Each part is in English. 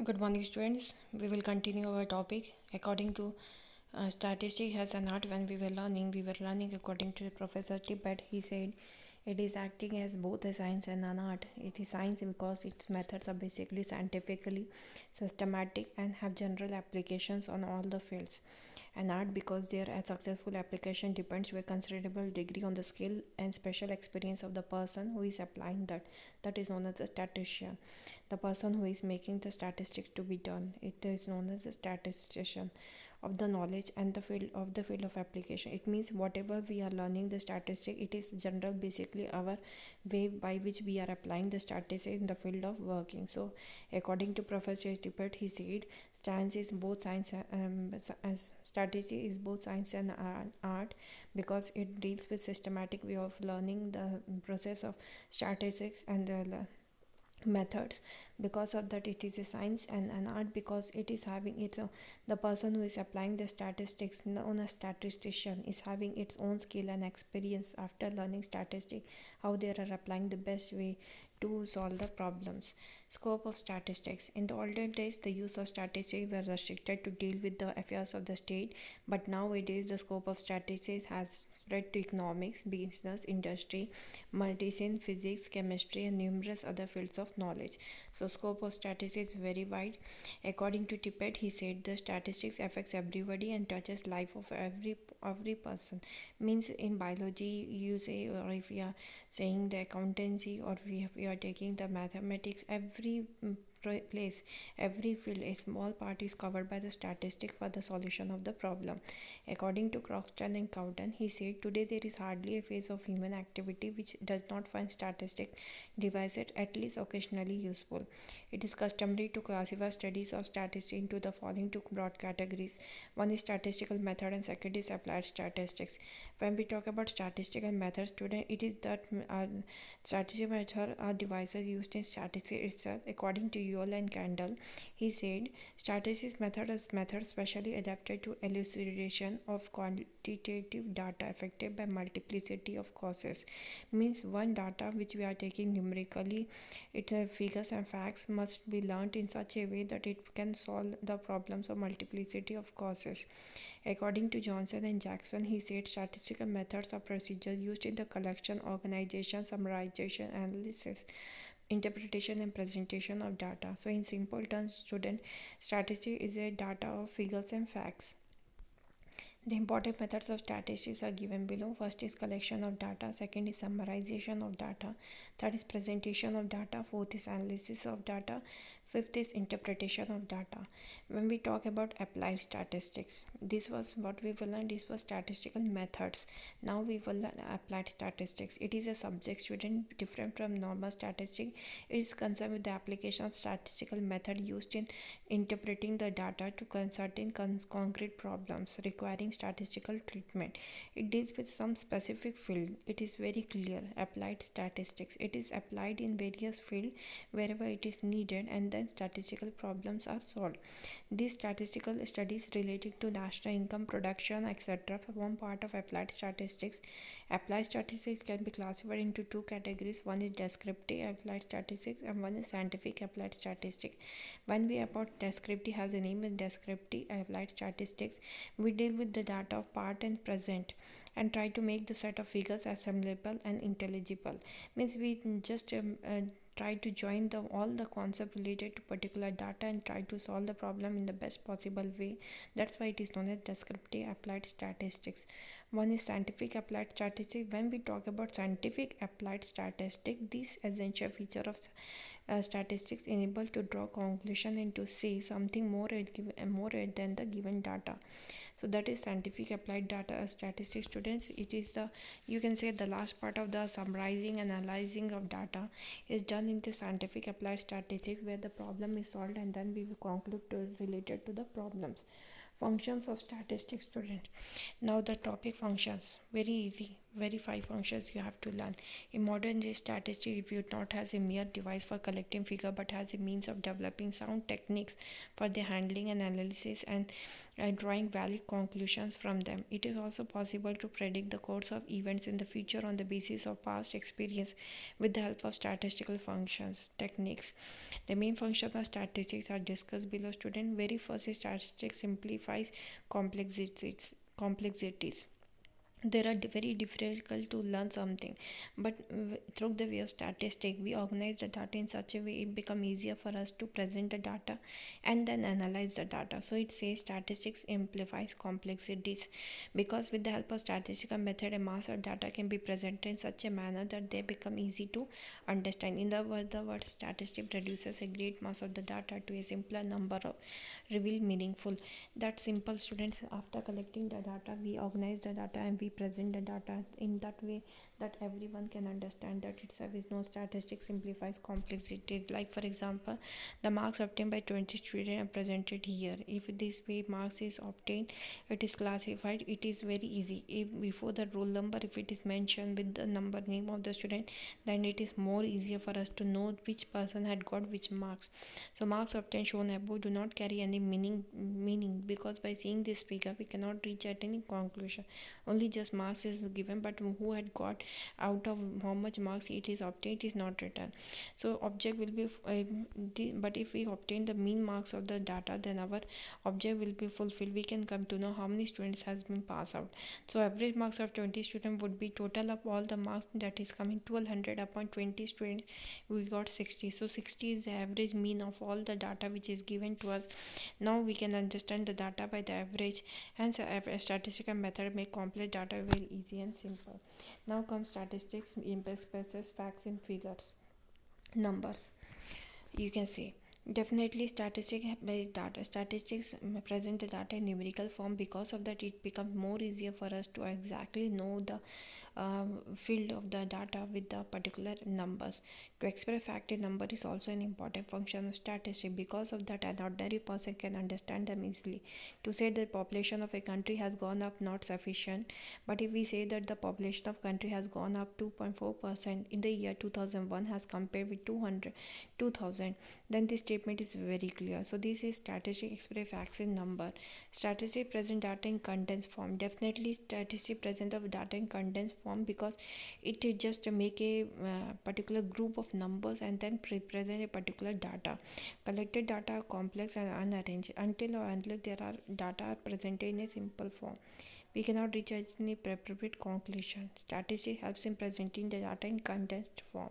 Good morning, students. We will continue our topic. According to statistics as an art, when we were learning according to Professor Tippett. He said it is acting as both a science and an art. It is science because its methods are basically scientifically systematic and have general applications on all the fields. And art because their successful application depends to a considerable degree on the skill and special experience of the person who is applying that. That is known as a statistician. The person who is making the statistics to be done, it is known as a statistician of the knowledge and the field of application. It means whatever we are learning the statistic, it is general, basically our way by which we are applying the statistics in the field of working. So according to Professor Tippett, he said science is both science as strategy is both science and art because it deals with systematic way of learning the process of statistics and the methods. Because of that, it is a science and an art because it is having its own, the person who is applying the statistics, known as statistician, is having its own skill and experience after learning statistics, how they are applying the best way to solve the problems. Scope of statistics: in the olden days the use of statistics were restricted to deal with the affairs of the state, but nowadays the scope of statistics has spread to economics, business, industry, medicine, physics, chemistry, and numerous other fields of knowledge. So scope of statistics is very wide. According to Tippett, he said the statistics affects everybody and touches life of every person. Means in biology you say, or if we are saying the accountancy, or we are taking the mathematics, every place, every field, a small part is covered by the statistic for the solution of the problem. According to Croxton and Cowden, he said today there is hardly a phase of human activity which does not find statistics devices at least occasionally useful. It is customary to classify studies of statistics into the following two broad categories. One is statistical method and second is applied statistics. When we talk about statistical methods today, it is that statistical method are devices used in statistics itself. According to Yule and Kendall, he said statistics method is method specially adapted to elucidation of quantitative data affected by multiplicity of causes. Means one data which we are taking numerically, its figures and facts must be learnt in such a way that it can solve the problems of multiplicity of causes. According to Johnson and Jackson, he said statistical methods are procedures used in the collection, organization, summarization, analysis, interpretation, and presentation of data. So in simple terms, student, statistics is a data of figures and facts. The important methods of statistics are given below. First is collection of data, second is summarization of data, third is presentation of data, fourth is analysis of data, fifth is interpretation of data. When we talk about applied statistics, this was what we will learn. This was statistical methods. Now we will learn applied statistics. It is a subject, student, different from normal statistics. It is concerned with the application of statistical method used in interpreting the data to certain concrete problems requiring statistical treatment. It deals with some specific field. It is very clear. Applied statistics. It is applied in various fields wherever it is needed, and then statistical problems are solved. These statistical studies relating to national income, production, etc. form part of applied statistics. Applied statistics can be classified into two categories. One is descriptive applied statistics and one is scientific applied statistics. When we about descriptive, has a name is descriptive applied statistics, we deal with the data of part and present and try to make the set of figures assemblable and intelligible. Means we just try to join all the concepts related to particular data and try to solve the problem in the best possible way. That's why it is known as descriptive applied statistics. One is scientific applied statistics. When we talk about scientific applied statistics, this essential feature of statistics enable to draw conclusion and to see something more than the given data. So that is scientific applied data statistics, students. It is the, you can say, the last part of the summarizing analyzing of data is done in the scientific applied statistics, where the problem is solved and then we will conclude related to the problems. Functions of statistics, student. Now the topic functions, very easy. very five functions you have to learn. In modern day statistics, if you not has a mere device for collecting figure, but has a means of developing sound techniques for the handling and analysis and drawing valid conclusions from them. It is also possible to predict the course of events in the future on the basis of past experience with the help of statistical functions techniques. The main functions of statistics are discussed below. Student, very first is statistics simplifies complexities. They are very difficult to learn something, but through the way of statistics we organize the data in such a way it become easier for us to present the data and then analyze the data. So it says statistics amplifies complexities because with the help of statistical method a mass of data can be presented in such a manner that they become easy to understand. In the word statistic reduces a great mass of the data to a simpler number of reveal meaningful. That simple, students, after collecting the data we organize the data and we present the data in that way that everyone can understand that itself is no statistic simplifies complexity. Like for example, the marks obtained by 20 students are presented here. If this way marks is obtained, it is classified, it is very easy. If before the roll number if it is mentioned with the number name of the student, then it is more easier for us to know which person had got which marks. So marks obtained shown above do not carry any meaning because by seeing this figure we cannot reach at any conclusion. Only just marks is given, but who had got out of how much marks it is obtained is not written. So object will be but if we obtain the mean marks of the data, then our object will be fulfilled. We can come to know how many students has been passed out. So average marks of 20 students would be total of all the marks that is coming 1200 upon 20 students we got 60. So 60 is the average mean of all the data which is given to us. Now we can understand the data by the average, hence a statistical method make complex data very easy and simple. Now comes statistics expresses facts in figures, numbers. You can see definitely statistics present the data in numerical form. Because of that it becomes more easier for us to exactly know the field of the data with the particular numbers. To express fact in number is also an important function of statistics. Because of that an ordinary person can understand them easily. To say that population of a country has gone up not sufficient, but if we say that the population of country has gone up 2.4% in the year 2001 as compared with 2000, then this statement is very clear. So this is statistic express facts in number. Statistic present data in condensed form. Definitely statistic present of data in condensed form because it just make a particular group of numbers and then present a particular data. Collected data are complex and unarranged. Until or unless there are data are presented in a simple form, we cannot reach any appropriate conclusion. Statistics helps in presenting the data in condensed form.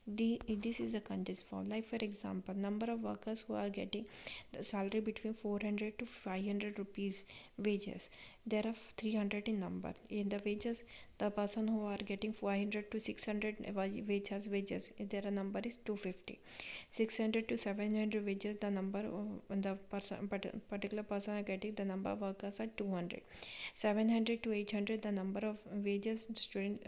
This is a condensed form. Like for example, number of workers who are getting the salary between 400 to 500 rupees wages. There are 300 in number. In the wages, the person who are getting 500 to 600 wages, their number is 250. 600 to 700 wages, the number of the person particular person are getting, the number of workers are 200. 700 to 800, the number of wages the student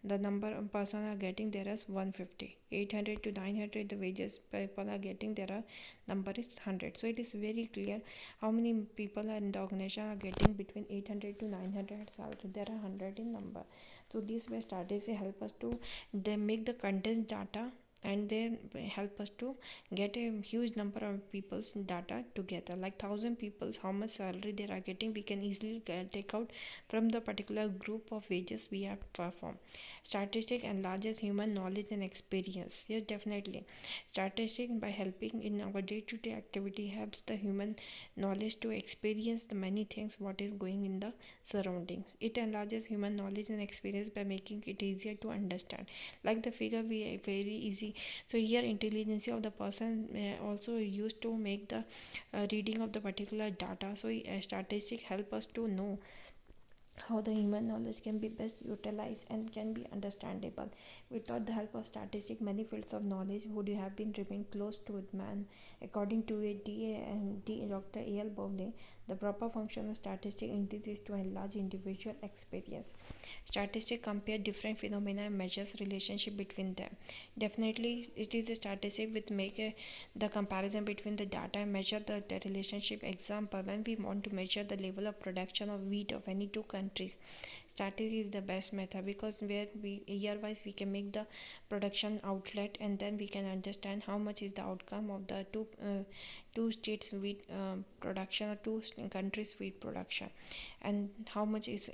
the number of person are getting, there is 150. 800 to 900, the wages people are getting, there are number is 100. So it is very clear how many people are in the organization are getting between 800 to 900 salary. There are 100 in number. So this way strategy help us to they make the condensed data and they help us to get a huge number of people's data together. Like 1000 people's how much salary they are getting, we can easily take out from the particular group of wages we have performed. Statistic enlarges human knowledge and experience. Yes, definitely statistic by helping in our day-to-day activity helps the human knowledge to experience the many things what is going in the surroundings. It enlarges human knowledge and experience by making it easier to understand. Like the figure we very easy. So here intelligence of the person also used to make the reading of the particular data. So statistic help us to know how the human knowledge can be best utilized and can be understandable. Without the help of statistics, many fields of knowledge would have been remained closed to man. According to Dr. A.L. Bowley, the proper function of statistics indeed is to enlarge individual experience. Statistics compare different phenomena and measures relationship between them. Definitely, it is a statistic which make the comparison between the data and measure the relationship. Example, when we want to measure the level of production of wheat of any two countries, strategy is the best method, because where we year wise we can make the production outlet, and then we can understand how much is the outcome of the two states wheat production, or countries wheat production, and how much is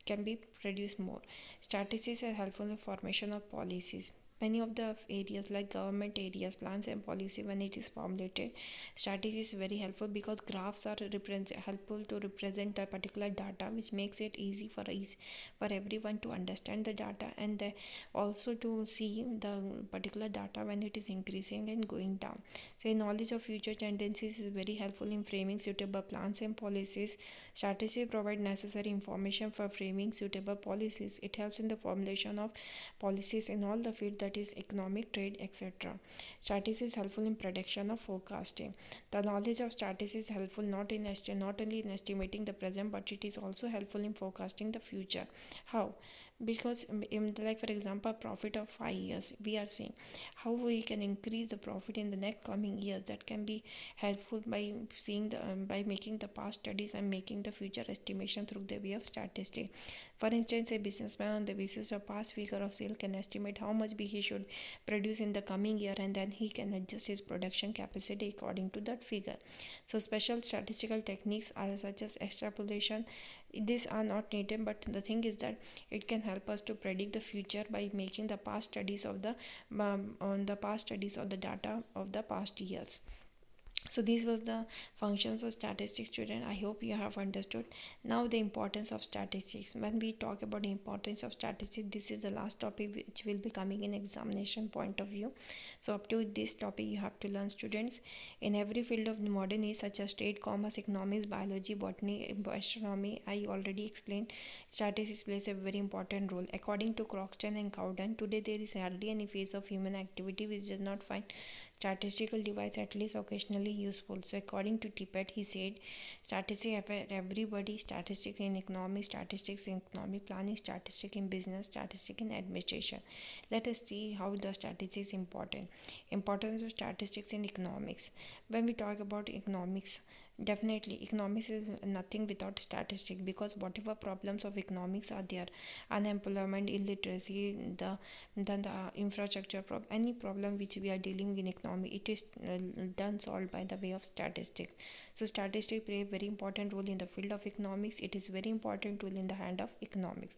can be produced more. Strategies are helpful in formation of policies. Many of the areas like government areas, plans and policy, when it is formulated, strategy is very helpful because graphs are helpful to represent the particular data, which makes it easy for everyone to understand the data, and also to see the particular data when it is increasing and going down. So knowledge of future tendencies is very helpful in framing suitable plans and policies. Strategy provide necessary information for framing suitable policies. It helps in the formulation of policies in all the field, that is economic, trade, etc. Strategy is helpful in prediction of forecasting. The knowledge of strategy is helpful not only in estimating the present, but it is also helpful in forecasting the future. How? Because like for example, profit of 5 years, we are seeing how we can increase the profit in the next coming years. That can be helpful by seeing the by making the past studies and making the future estimation through the way of statistics. For instance, a businessman on the basis of past figure of sale can estimate how much he should produce in the coming year, and then he can adjust his production capacity according to that figure. So special statistical techniques are such as extrapolation. These are not needed, but the thing is that it can help us to predict the future by making the past studies of the on the past studies of the data of the past years. So these was the functions of statistics, student. I hope you have understood. Now the importance of statistics. When we talk about the importance of statistics, this is the last topic which will be coming in examination point of view. So up to this topic you have to learn, students. In every field of modern age, such as trade, commerce, economics, biology, botany, astronomy, I already explained, statistics plays a very important role. According to Croxton and Cowden, today there is hardly any phase of human activity which does not find statistical device at least occasionally useful. So according to Tippett, he said statistics affect everybody: statistics in economics, statistics in economic planning, statistics in business, statistics in administration. Let us see how the statistics is important. Importance of statistics in economics. When we talk about economics, definitely economics is nothing without statistics, because whatever problems of economics are there, unemployment, illiteracy, the infrastructure problem, any problem which we are dealing in economy, it is done solved by the way of statistics. So statistics play a very important role in the field of economics. It is very important tool in the hand of economics.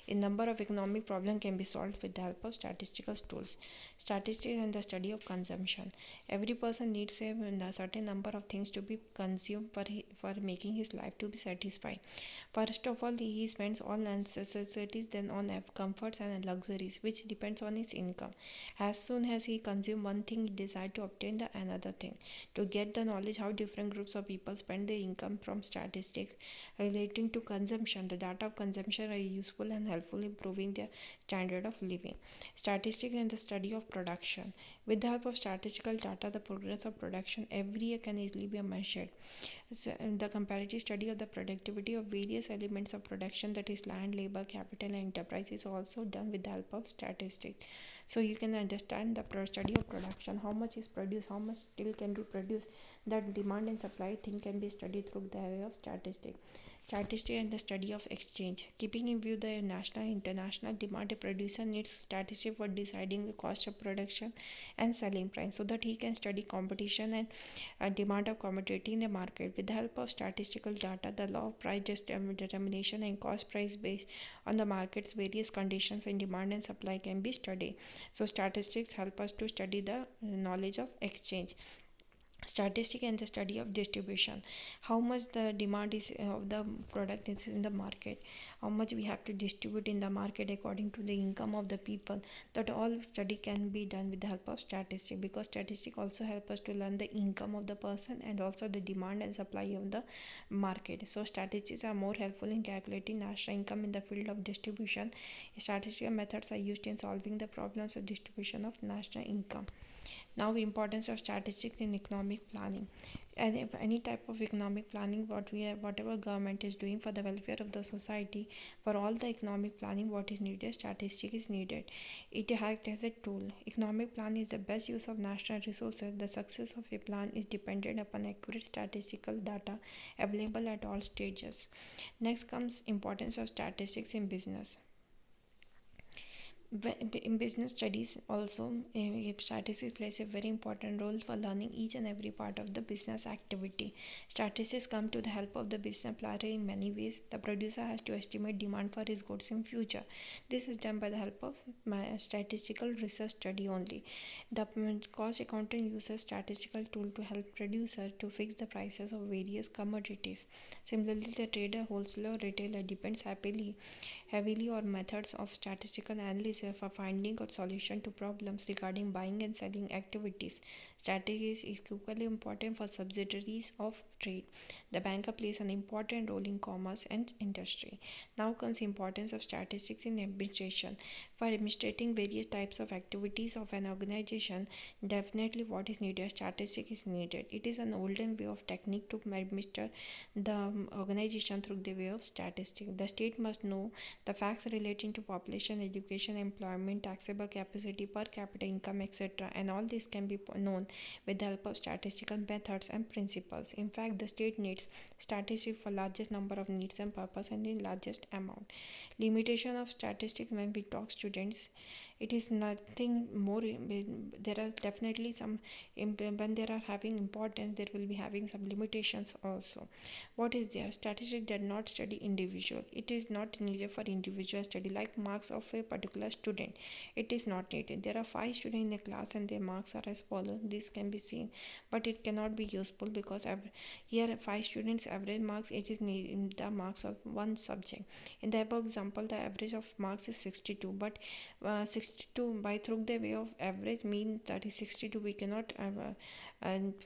A number of economic problems can be solved with the help of statistical tools. Statistics and the study of consumption. Every person needs a certain number of things to be consumed for making his life to be satisfied. First of all, he spends all necessities, then on comforts and luxuries, which depends on his income. As soon as he consumes one thing, he decides to obtain the another thing. To get the knowledge how different groups of people spend their income from statistics relating to consumption, the data of consumption are useful and helpful in improving their standard of living. Statistics and the study of production. With the help of statistical data, the progress of production every year can easily be measured. So, the comparative study of the productivity of various elements of production, that is land, labor, capital, and enterprise, is also done with the help of statistics. So you can understand the study of production, how much is produced, how much still can be produced. That demand and supply thing can be studied through the way of statistics. Statistics and the study of exchange. Keeping in view the national and international demand, a producer needs statistics for deciding the cost of production and selling price, so that he can study competition and demand of commodity in the market. With the help of statistical data, the law of price determination and cost price based on the market's various conditions and demand and supply can be studied. So statistics help us to study the knowledge of exchange. Statistic and the study of distribution. How much the demand is of the product is in the market, how much we have to distribute in the market according to the income of the people. That all study can be done with the help of statistic, because statistic also help us to learn the income of the person and also the demand and supply of the market. So statistics are more helpful in calculating national income in the field of distribution. Statistical methods are used in solving the problems of distribution of national income. Now, importance of statistics in economic planning. Any type of economic planning, whatever government is doing for the welfare of the society, for all the economic planning, what is needed, statistic is needed. It acts as a tool. Economic plan is the best use of national resources. The success of a plan is dependent upon accurate statistical data available at all stages. Next comes importance of statistics in business. In business studies also, statistics plays a very important role for learning each and every part of the business activity. Statistics come to the help of the business planner in many ways. The producer has to estimate demand for his goods in future. This is done by the help of statistical research study only. The cost accountant uses statistical tool to help producer to fix the prices of various commodities. Similarly, the trader, wholesaler, or retailer depends heavily on methods of statistical analysis for finding a solution to problems regarding buying and selling activities. Statistics is equally important for subsidiaries of trade. The banker plays an important role in commerce and industry. Now comes importance of statistics in administration. For administrating various types of activities of an organization, definitely what is needed, statistics is needed. It is an olden way of technique to administer the organization through the way of statistics. The state must know the facts relating to population, education, employment, taxable capacity, per capita income, etc. And all this can be known with the help of statistical methods and principles. In fact, the state needs statistics for largest number of needs and purpose and in largest amount. Limitation of statistics when we talk students, it is nothing more. There are definitely some when there are having importance, there will be having some limitations also. What is there? Statistics does not study individual. It is not needed for individual study like marks of a particular student. It is not needed. There are 5 students in a class and their marks are as follows. This can be seen, but it cannot be useful because here 5 students average marks, it is the marks of one subject. In the above example, the average of marks is 62, but 62 by through the way of average mean that is 62. We cannot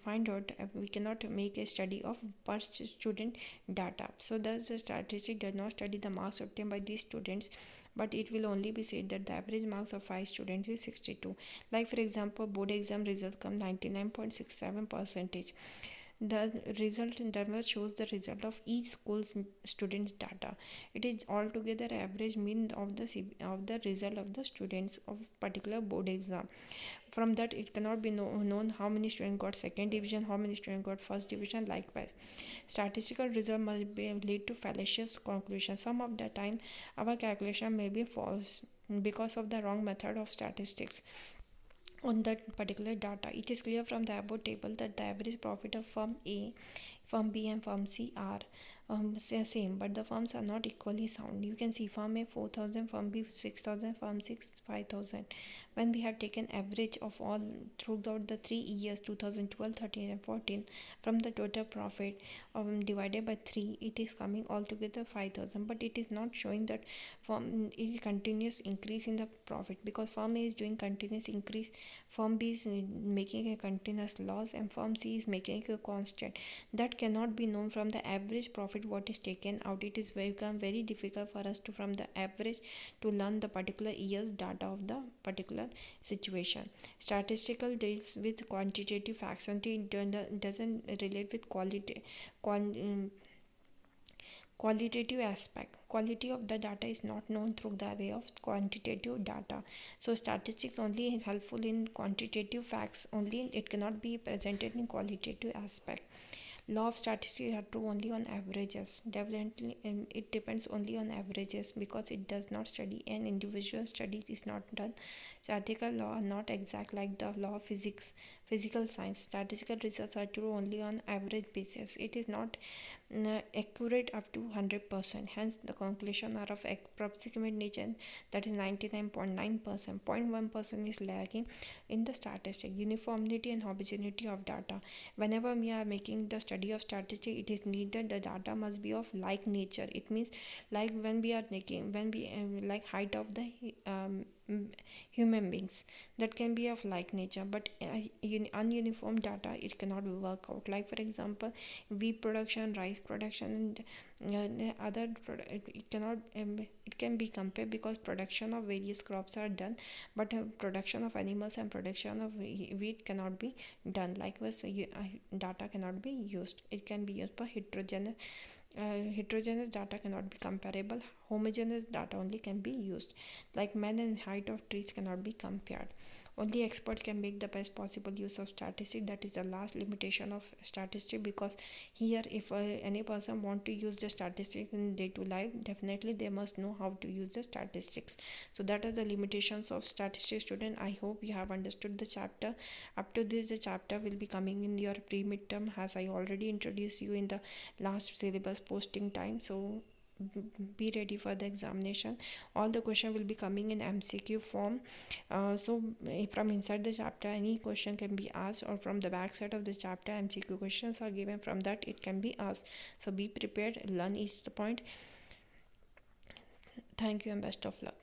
find out, we cannot make a study of per student data. So thus the statistic does not study the marks obtained by these students, but it will only be said that the average marks of 5 students is 62. Like for example, board exam result come 99.67%. The result in Denver shows the result of each school's students data. It is altogether average mean of the result of the students of particular board exam. From that it cannot be known how many students got second division, how many students got first division. Likewise, statistical result must be lead to fallacious conclusion. Some of the time our calculation may be false because of the wrong method of statistics on that particular data. It is clear from the above table that the average profit of firm A, firm B and firm C are same, but the firms are not equally sound. You can see firm A 4,000, firm B 6,000, firm 6 5,000. When we have taken average of all throughout the 3 years 2012, 13 and 14 from the total profit divided by 3, it is coming altogether 5,000, but it is not showing that firm it continuous increase in the profit because firm A is doing continuous increase, firm B is making a continuous loss, and firm C is making a constant. That cannot be known from the average profit what is taken out. It is become very difficult for us to from the average to learn the particular year's data of the particular situation. Statistical deals with quantitative facts only, doesn't relate with qualitative aspect. Quality of the data is not known through the way of quantitative data. So statistics only helpful in quantitative facts only, it cannot be presented in qualitative aspect. Law of statistics are true only on averages. Definitely it depends only on averages because it does not study an individual study is not done. Statistical law are not exact like the law of physical science. Statistical results are true only on average basis. It is not accurate up to 100%. Hence the conclusion are of approximate nature, that is 99.9%. 0.1% is lacking in the statistic. Uniformity and homogeneity of data. Whenever we are making the study of statistics, it is needed the data must be of like nature. It means like when we are making like height of the human beings that can be of like nature, but ununiform data it cannot work out. Like for example, wheat production, rice production, and other it cannot it can be compared because production of various crops are done, but production of animals and production of wheat cannot be done. Likewise, data cannot be used. It can be used for heterogeneous data cannot be comparable. Homogeneous data only can be used. Like man and height of trees cannot be compared. Only experts can make the best possible use of statistics. That is the last limitation of statistics, because here if any person want to use the statistics in day-to-day life, definitely they must know how to use the statistics. So that are the limitations of statistics. Student, I hope you have understood the chapter. Up to this, the chapter will be coming in your pre-midterm, as I already introduced you in the last syllabus posting time. So be ready for the examination. All the question will be coming in MCQ form. From inside the chapter any question can be asked, or from the back side of the chapter MCQ questions are given, from that it can be asked. So be prepared, learn each point. Thank you and best of luck.